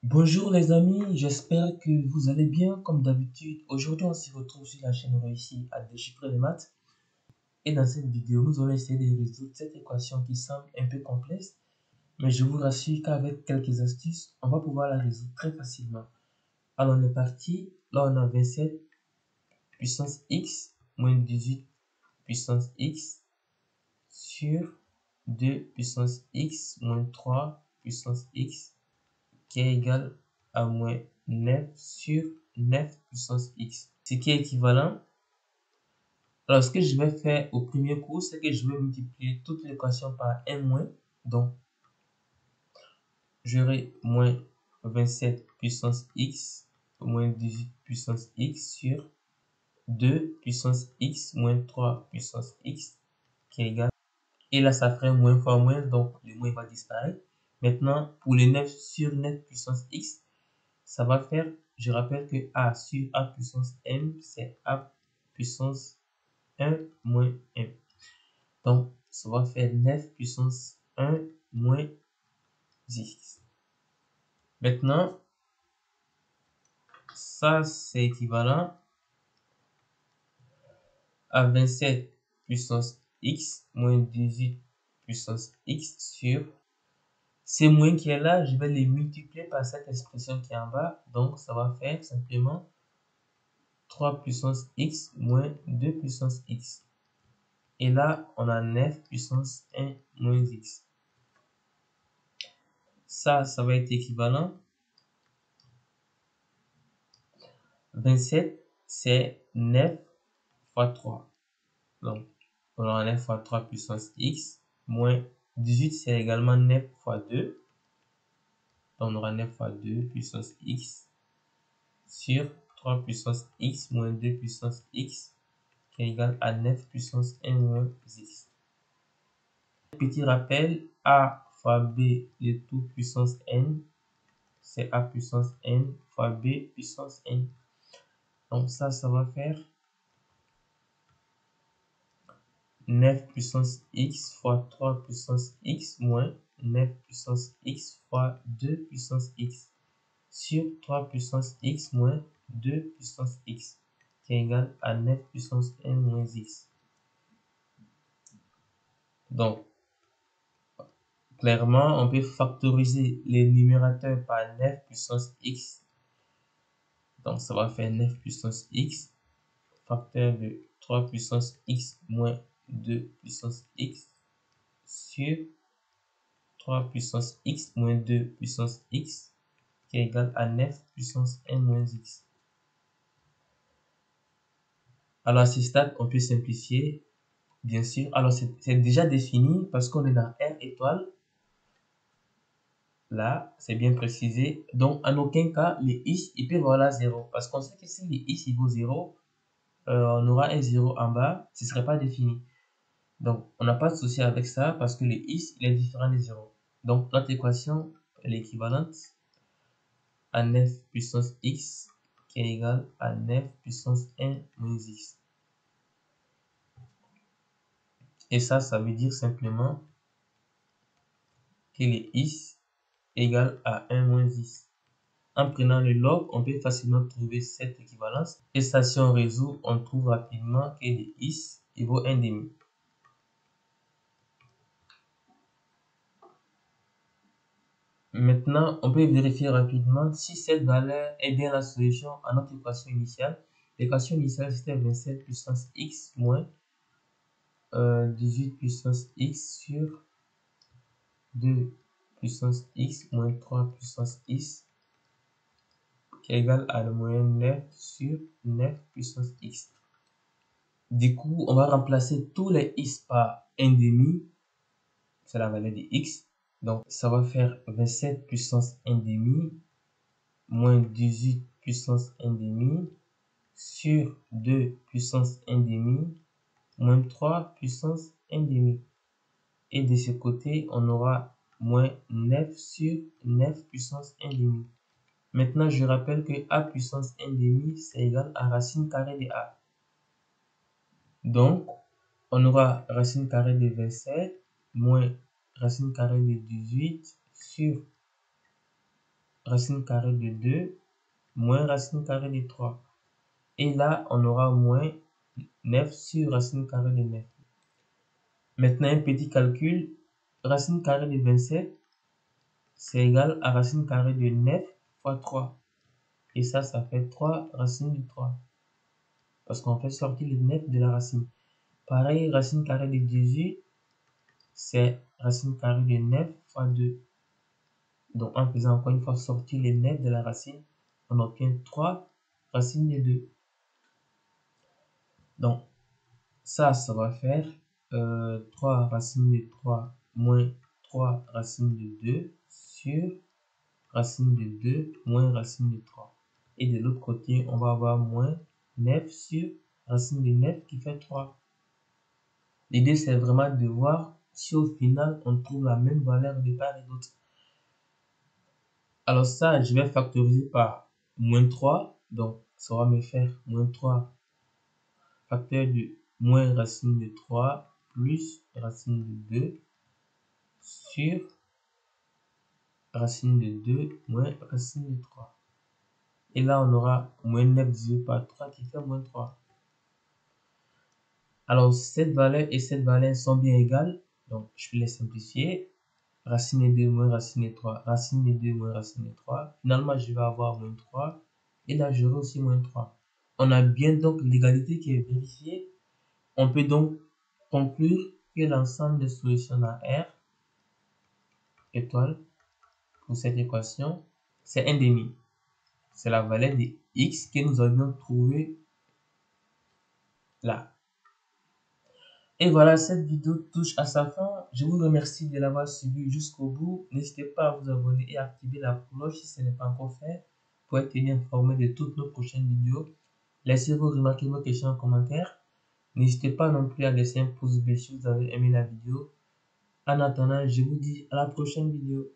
Bonjour les amis, j'espère que vous allez bien comme d'habitude. Aujourd'hui, on se retrouve sur la chaîne Réussi à déchiffrer les maths. Et dans cette vidéo, nous allons essayer de résoudre cette équation qui semble un peu complexe. Mais je vous rassure qu'avec quelques astuces, on va pouvoir la résoudre très facilement. Alors on est parti. Là, on a 27 puissance x moins 18 puissance x sur 2 puissance x moins 3 puissance x qui est égal à moins 9 sur 9 puissance x, ce qui est équivalent. Alors, ce que je vais faire au premier coup, c'est que je vais multiplier toute l'équation par un moins. Donc, j'aurai moins 27 puissance x moins 18 puissance x sur 2 puissance x moins 3 puissance x qui est égal. Et là, ça ferait moins fois moins, donc le moins va disparaître. Maintenant, pour les 9 sur 9 puissance x, ça va faire, je rappelle que a sur a puissance m, c'est a puissance 1 moins 1. Donc, ça va faire 9 puissance 1 moins 10. Maintenant, ça, c'est équivalent à 27 puissance x moins 18 puissance x sur ces moins qui est là, je vais les multiplier par cette expression qui est en bas. Donc, ça va faire simplement 3 puissance x moins 2 puissance x. Et là, on a 9 puissance 1 moins x. Ça va être équivalent. 27, c'est 9 fois 3. Donc, on aura 9 fois 3 puissance x moins 18, c'est également 9 fois 2. Donc, on aura 9 fois 2 puissance x sur 3 puissance x moins 2 puissance x qui est égal à 9 puissance 1 moins x. Petit rappel, a fois b le tout puissance n, c'est a puissance n fois b puissance n. Donc ça va faire 9 puissance x fois 3 puissance x moins 9 puissance x fois 2 puissance x sur 3 puissance x moins 2 puissance x qui est égal à 9 puissance 1 moins x. Donc, clairement, on peut factoriser les numérateurs par 9 puissance x. Donc, ça va faire 9 puissance x, facteur de 3 puissance x moins 2 puissance x sur 3 puissance x moins 2 puissance x qui est égal à 9 puissance 1 moins x. Alors, à ce stade, on peut simplifier, bien sûr. Alors, c'est déjà défini parce qu'on est dans R étoile. Là, c'est bien précisé. Donc, en aucun cas, les x, ils peuvent avoir 0. Parce qu'on sait que si les x, il vaut 0, on aura un 0 en bas, ce ne serait pas défini. Donc, on n'a pas de souci avec ça parce que le x, il est différent des 0. Donc, notre équation, elle est équivalente à 9 puissance x qui est égal à 9 puissance 1 moins x. Et ça veut dire simplement que le x égale à 1 moins x. En prenant le log, on peut facilement trouver cette équivalence. Et ça, si on résout, on trouve rapidement que le x il vaut 1 demi. Maintenant, on peut vérifier rapidement si cette valeur est bien la solution à notre équation initiale. L'équation initiale, c'était 27 puissance x moins 18 puissance x sur 2 puissance x moins 3 puissance x qui est égal à la moyenne 9 sur 9 puissance x. Du coup, on va remplacer tous les x par 1 demi, c'est la valeur de x. Donc, ça va faire 27 puissance 1 demi moins 18 puissance 1 demi sur 2 puissance 1 demi moins 3 puissance 1 demi. Et de ce côté, on aura moins 9 sur 9 puissance 1 demi. Maintenant, je rappelle que a puissance 1 demi, c'est égal à racine carrée de a. Donc, on aura racine carrée de 27 moins racine carrée de 18 sur racine carrée de 2 moins racine carrée de 3. Et là, on aura moins 9 sur racine carrée de 9. Maintenant, un petit calcul. Racine carrée de 27, c'est égal à racine carrée de 9 fois 3. Et ça fait 3 racine de 3. Parce qu'on fait sortir le 9 de la racine. Pareil, racine carrée de 18, c'est racine carrée de 9 fois 2. Donc, en faisant encore une fois sortir les 9 de la racine, on obtient 3 racines de 2. Donc, ça va faire 3 racines de 3 moins 3 racines de 2 sur racine de 2 moins racine de 3. Et de l'autre côté, on va avoir moins 9 sur racine de 9 qui fait 3. L'idée, c'est vraiment de voir si au final, on trouve la même valeur de part et d'autre. Alors ça, je vais factoriser par moins 3. Donc, ça va me faire moins 3 facteur de moins racine de 3 plus racine de 2 sur racine de 2 moins racine de 3. Et là, on aura moins 9 divisé par 3 qui fait moins 3. Alors, cette valeur et cette valeur sont bien égales. Donc, je peux les simplifier. Racine de 2 moins racine de 3. Racine de 2 moins racine de 3. Finalement, je vais avoir moins 3. Et là, j'aurai aussi moins 3. On a bien donc l'égalité qui est vérifiée. On peut donc conclure que l'ensemble des solutions à R étoile pour cette équation, c'est 1,5. C'est la valeur de x que nous avions trouvé là. Et voilà, cette vidéo touche à sa fin. Je vous remercie de l'avoir suivi jusqu'au bout. N'hésitez pas à vous abonner et à activer la cloche si ce n'est pas encore fait pour être tenu informé de toutes nos prochaines vidéos. Laissez vos remarques et vos questions en commentaire. N'hésitez pas non plus à laisser un pouce bleu si vous avez aimé la vidéo. En attendant, je vous dis à la prochaine vidéo.